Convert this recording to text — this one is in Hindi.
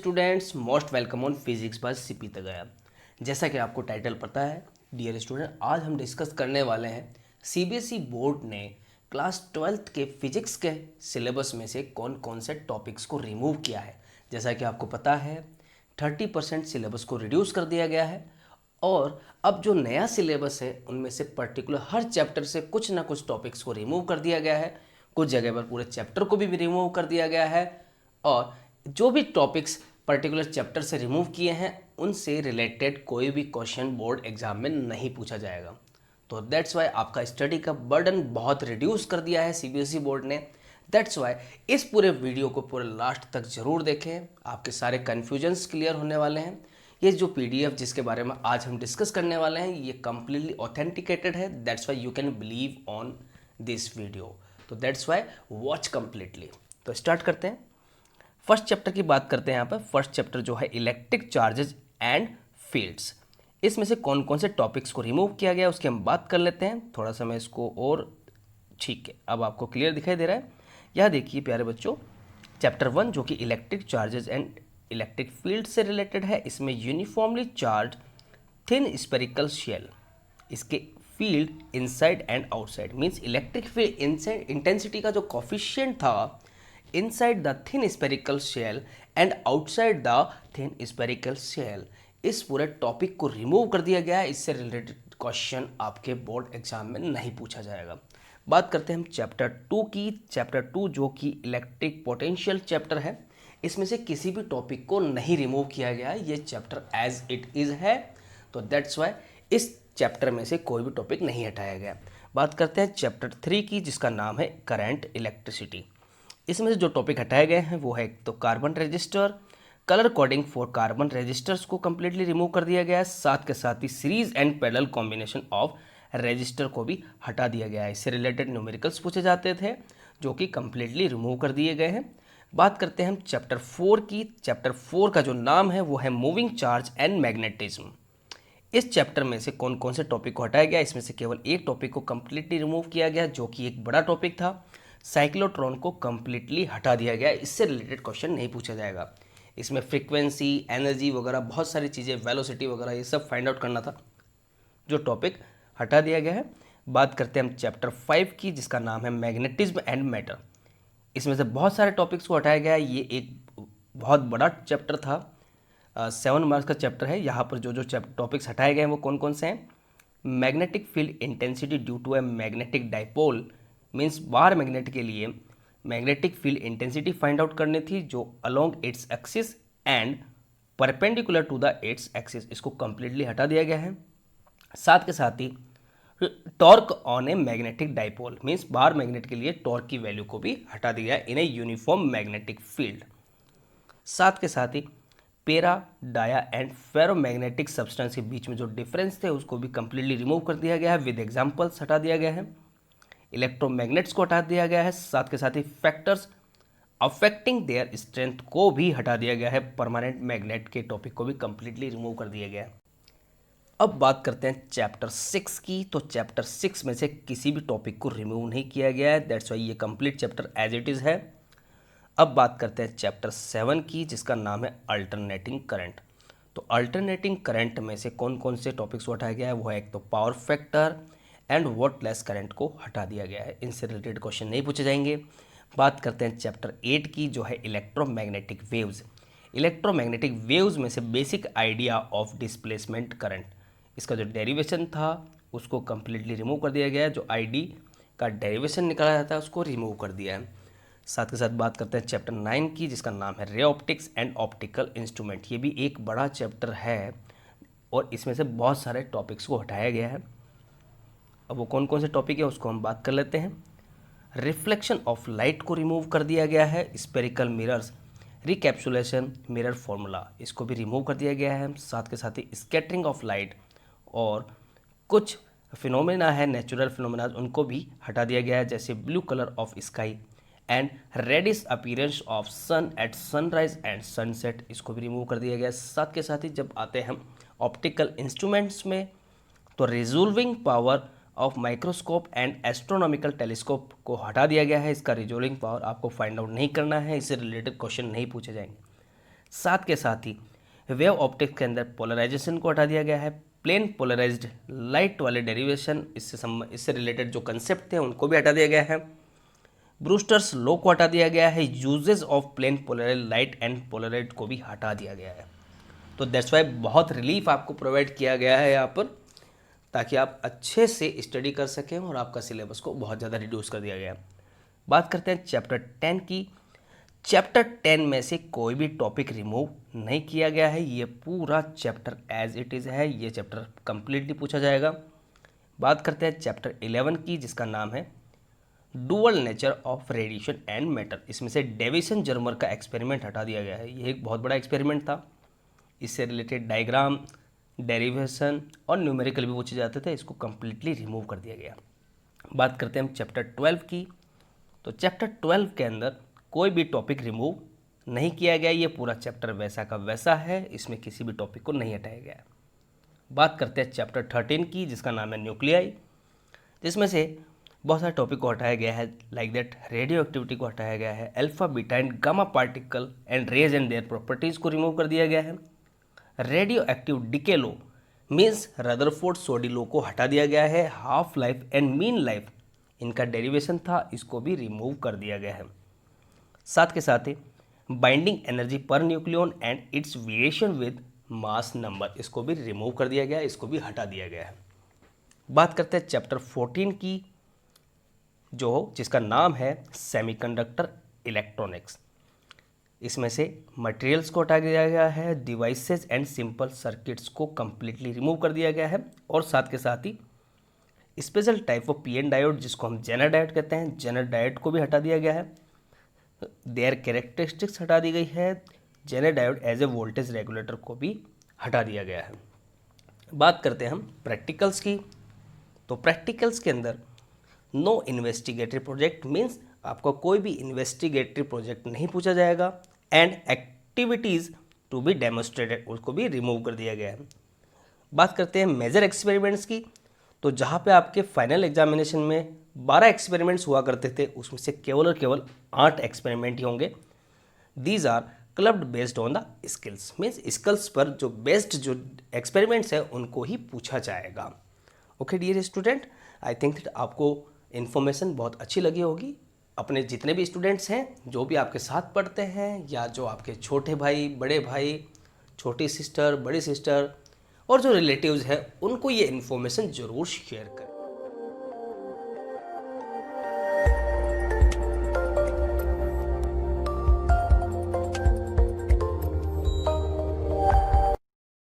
Students, most welcome on physics by CP तगया। जैसा कि आपको टाइटल पता है डियर स्टूडेंट, आज हम डिस्कस करने वाले हैं सीबीएसई बोर्ड ने क्लास 12th के फिजिक्स के सिलेबस में से कौन कौन से टॉपिक्स को रिमूव किया है। जैसा कि आपको पता है 30% सिलेबस को रिड्यूस कर दिया गया है और अब जो नया सिलेबस है उनमें से पर्टिकुलर हर चैप्टर से कुछ ना कुछ टॉपिक्स को रिमूव कर दिया गया है, कुछ जगह पर पूरे चैप्टर को भी रिमूव कर दिया गया है और जो भी टॉपिक्स पर्टिकुलर चैप्टर से रिमूव किए हैं उनसे रिलेटेड कोई भी क्वेश्चन बोर्ड एग्जाम में नहीं पूछा जाएगा। तो दैट्स वाई आपका स्टडी का बर्डन बहुत रिड्यूस कर दिया है सीबीएसई बोर्ड ने। दैट्स वाई इस पूरे वीडियो को पूरे लास्ट तक जरूर देखें, आपके सारे कन्फ्यूजन्स क्लियर होने वाले हैं। ये जो पीडीएफ जिसके बारे में आज हम डिस्कस करने वाले हैं ये कम्प्लीटली ऑथेंटिकेटेड है। That's why you can believe on this video. तो दैट्स वाई वॉच कम्प्लीटली। तो स्टार्ट करते हैं। फर्स्ट चैप्टर की बात करते हैं। यहाँ पर फर्स्ट चैप्टर जो है इलेक्ट्रिक चार्जेस एंड फील्ड्स, इसमें से कौन कौन से टॉपिक्स को रिमूव किया गया उसकी हम बात कर लेते हैं। थोड़ा सा मैं इसको और ठीक है, अब आपको क्लियर दिखाई दे रहा है। यह देखिए प्यारे बच्चों, चैप्टर 1 जो कि electric charges and electric field से रिलेटेड है, इसमें uniformly charge thin spherical shell, इसके field inside and outside means electric field inside intensity का जो कॉफिशिएंट था inside the thin spherical shell and outside the thin spherical shell, इस पूरे टॉपिक को रिमूव कर दिया गया है। इससे रिलेटेड क्वेश्चन आपके बोर्ड एग्जाम में नहीं पूछा जाएगा। बात करते हैं हम चैप्टर 2 की। चैप्टर 2 जो कि इलेक्ट्रिक पोटेंशियल चैप्टर है, इसमें से किसी भी टॉपिक को नहीं रिमूव किया गया है, ये चैप्टर एज इट इज़ है। तो दैट्स वाई इस चैप्टर में से कोई भी टॉपिक नहीं हटाया गया। बात करते हैं चैप्टर 3 की जिसका नाम है करंट इलेक्ट्रिसिटी। इसमें से जो टॉपिक हटाए गए हैं वो है तो carbon resistor, colour coding for carbon resistors को कम्प्लीटली रिमूव कर दिया गया है। साथ के साथ ही series and parallel combination of resistor को भी हटा दिया गया है। इससे रिलेटेड न्यूमेरिकल्स पूछे जाते थे जो कि कम्प्लीटली रिमूव कर दिए गए हैं। बात करते हैं हम चैप्टर 4 की। चैप्टर 4 का जो नाम है वो है मूविंग चार्ज एंड मैग्नेटिज्म। इस चैप्टर में से कौन कौन से टॉपिक को हटाया गया, इसमें से केवल एक टॉपिक को कम्प्लीटली रिमूव किया गया जो कि एक बड़ा टॉपिक था। साइक्लोट्रॉन को कम्प्लीटली हटा दिया गया, इससे रिलेटेड क्वेश्चन नहीं पूछा जाएगा। इसमें फ्रीक्वेंसी, एनर्जी वगैरह बहुत सारी चीज़ें, वेलोसिटी वगैरह ये सब फाइंड आउट करना था, जो टॉपिक हटा दिया गया है। बात करते हैं हम चैप्टर 5 की जिसका नाम है मैग्नेटिज्म एंड मैटर। इसमें से बहुत सारे टॉपिक्स को हटाया गया है। ये एक बहुत बड़ा चैप्टर था, 7 मार्क्स का चैप्टर है। यहाँ पर जो जो टॉपिक्स हटाए गए हैं वो कौन कौन से हैं। Magnetic field intensity due to a magnetic dipole means बाहर मैग्नेट के लिए magnetic field intensity find out करनी थी जो along its axis and perpendicular to the its axis, इसको कम्प्लीटली हटा दिया गया है। साथ के साथ ही torque on a magnetic dipole means बाहर मैग्नेट के लिए टॉर्क की वैल्यू को भी हटा दिया है इन ए यूनिफॉर्म मैग्नेटिक फील्ड। साथ के साथ ही पेरा, डाया एंड फेरोमैग्नेटिक सब्सटेंस के बीच में जो डिफरेंस थे उसको भी कम्प्लीटली रिमूव कर दिया गया है, विद एग्जाम्पल्स हटा दिया गया है। इलेक्ट्रोमैग्नेट्स को हटा दिया गया है। साथ के साथ ही फैक्टर्स अफेक्टिंग देयर स्ट्रेंथ को भी हटा दिया गया है। परमानेंट मैग्नेट के टॉपिक को भी कंप्लीटली रिमूव कर दिया गया है। अब बात करते हैं चैप्टर 6 की। तो चैप्टर 6 में से किसी भी टॉपिक को रिमूव नहीं किया गया है, दैट्स वाई ये complete chapter as it is है। अब बात करते हैं चैप्टर 7 की जिसका नाम है अल्टरनेटिंग करंट। तो अल्टरनेटिंग करंट में से कौन कौन से टॉपिक्स को हटाया गया है वो है एक तो पावर फैक्टर एंड वोल्टलेस करंट को हटा दिया गया है, इनसे रिलेटेड क्वेश्चन नहीं पूछे जाएंगे। बात करते हैं चैप्टर 8 की जो है इलेक्ट्रोमैग्नेटिक वेव्स। इलेक्ट्रोमैग्नेटिक वेव्स में से basic idea of displacement current, इसका जो डेरिवेशन था उसको कम्प्लीटली रिमूव कर दिया गया है। जो आईडी का डेरिवेशन निकाला जाता है उसको रिमूव कर दिया है। साथ के साथ बात करते हैं चैप्टर 9 की जिसका नाम है ray optics and optical instrument. ये भी एक बड़ा चैप्टर है और इसमें से बहुत सारे टॉपिक्स को हटाया गया है। अब वो कौन कौन से टॉपिक है उसको हम बात कर लेते हैं। रिफ्लेक्शन ऑफ लाइट को रिमूव कर दिया गया है। स्पेरिकल मिरर्स, रिकैप्सुलेशन मिरर फॉर्मूला, इसको भी रिमूव कर दिया गया है। साथ के साथ ही स्कैटरिंग ऑफ लाइट और कुछ फिनोमेना है नेचुरल फिनोमेना, उनको भी हटा दिया गया है, जैसे blue colour of sky and reddish appearance of sun at sunrise and sunset, इसको भी रिमूव कर दिया गया है। साथ के साथ ही जब आते हैं हम ऑप्टिकल इंस्ट्रूमेंट्स में, तो resolving power of microscope and astronomical telescope को हटा दिया गया है। इसका रिजोल्विंग पावर आपको फाइंड आउट नहीं करना है, इससे रिलेटेड क्वेश्चन नहीं पूछे जाएंगे। साथ के साथ ही वेव ऑप्टिक्स के अंदर पोलराइजेशन को हटा दिया गया है। प्लेन पोलराइज्ड लाइट वाले डेरिवेशन, इससे रिलेटेड जो कंसेप्ट थे उनको भी हटा दिया गया है। ब्रूस्टर्स लॉ को हटा दिया गया है। Uses of plane polarised light and polaroid को भी हटा दिया गया है। तो दैट्स वाई बहुत रिलीफ आपको प्रोवाइड किया गया है यहाँ पर, ताकि आप अच्छे से स्टडी कर सकें और आपका सिलेबस को बहुत ज़्यादा रिड्यूस कर दिया गया है। बात करते हैं चैप्टर 10 की। चैप्टर 10 में से कोई भी टॉपिक रिमूव नहीं किया गया है। ये पूरा चैप्टर एज इट इज़ है, ये चैप्टर कंप्लीटली पूछा जाएगा। बात करते हैं चैप्टर 11 की, जिसका नाम है dual nature of radiation and matter. इसमें से डेविसन जर्मर का एक्सपेरिमेंट हटा दिया गया है। ये एक बहुत बड़ा एक्सपेरिमेंट था। इससे रिलेटेड डायग्राम, डेरिवेशन और न्यूमेरिकल भी पूछे जाते थे, इसको कम्प्लीटली रिमूव कर दिया गया। बात करते हैं हम चैप्टर 12 की। तो चैप्टर 12 के अंदर कोई भी टॉपिक रिमूव नहीं किया गया। ये पूरा चैप्टर वैसा का वैसा है, इसमें किसी भी टॉपिक को नहीं हटाया गया। बात करते हैं चैप्टर 13 की, जिसका नाम है न्यूक्लियाई, जिसमें से बहुत सारे टॉपिक को हटाया गया है। लाइक दैट रेडियो एक्टिविटी को हटाया गया है। Alpha, beta and gamma particle and rays and their properties को रिमूव कर दिया गया है। Radioactive decay law means Rutherford Soddy law को हटा दिया गया है। Half life and mean life इनका डेरिवेशन था, इसको भी रिमूव कर दिया गया है। साथ के साथ ही binding energy per nucleon and its variation with mass number, इसको भी रिमूव कर दिया गया है, इसको भी हटा दिया गया है। बात करते हैं चैप्टर 14 की, जिसका नाम है सेमीकंडक्टर इलेक्ट्रॉनिक्स। इसमें से मटेरियल्स को हटा दिया गया है। डिवाइसेस एंड सिंपल सर्किट्स को कंप्लीटली रिमूव कर दिया गया है। और साथ के साथ ही special type of PN diode, जिसको हम जेनर डायोड कहते हैं, जेनर डायोड को भी हटा दिया गया है। देयर कैरेक्टरिस्टिक्स हटा दी गई है। Zener diode as a voltage regulator को भी हटा दिया गया है। बात करते हैं हम प्रैक्टिकल्स की। तो प्रैक्टिकल्स के अंदर नो इन्वेस्टिगेटरी प्रोजेक्ट मीन्स आपका कोई भी इन्वेस्टिगेटरी प्रोजेक्ट नहीं पूछा जाएगा। And activities to be demonstrated, उसको भी रिमूव कर दिया गया है। बात करते हैं मेजर एक्सपेरिमेंट्स की। तो जहाँ पे आपके फाइनल एग्जामिनेशन में 12 एक्सपेरिमेंट्स हुआ करते थे, उसमें से केवल और केवल 8 एक्सपेरिमेंट ही होंगे। These are clubbed based on the skills, means skills पर जो बेस्ड जो एक्सपेरिमेंट्स है उनको ही पूछा जाएगा। Okay dear student, I think that आपको इन्फॉर्मेशन बहुत अच्छी लगी होगी। अपने जितने भी स्टूडेंट्स हैं, जो भी आपके साथ पढ़ते हैं, या जो आपके छोटे भाई, बड़े भाई, छोटी सिस्टर, बड़ी सिस्टर और जो रिलेटिव्स हैं, उनको ये इन्फॉर्मेशन ज़रूर शेयर करें।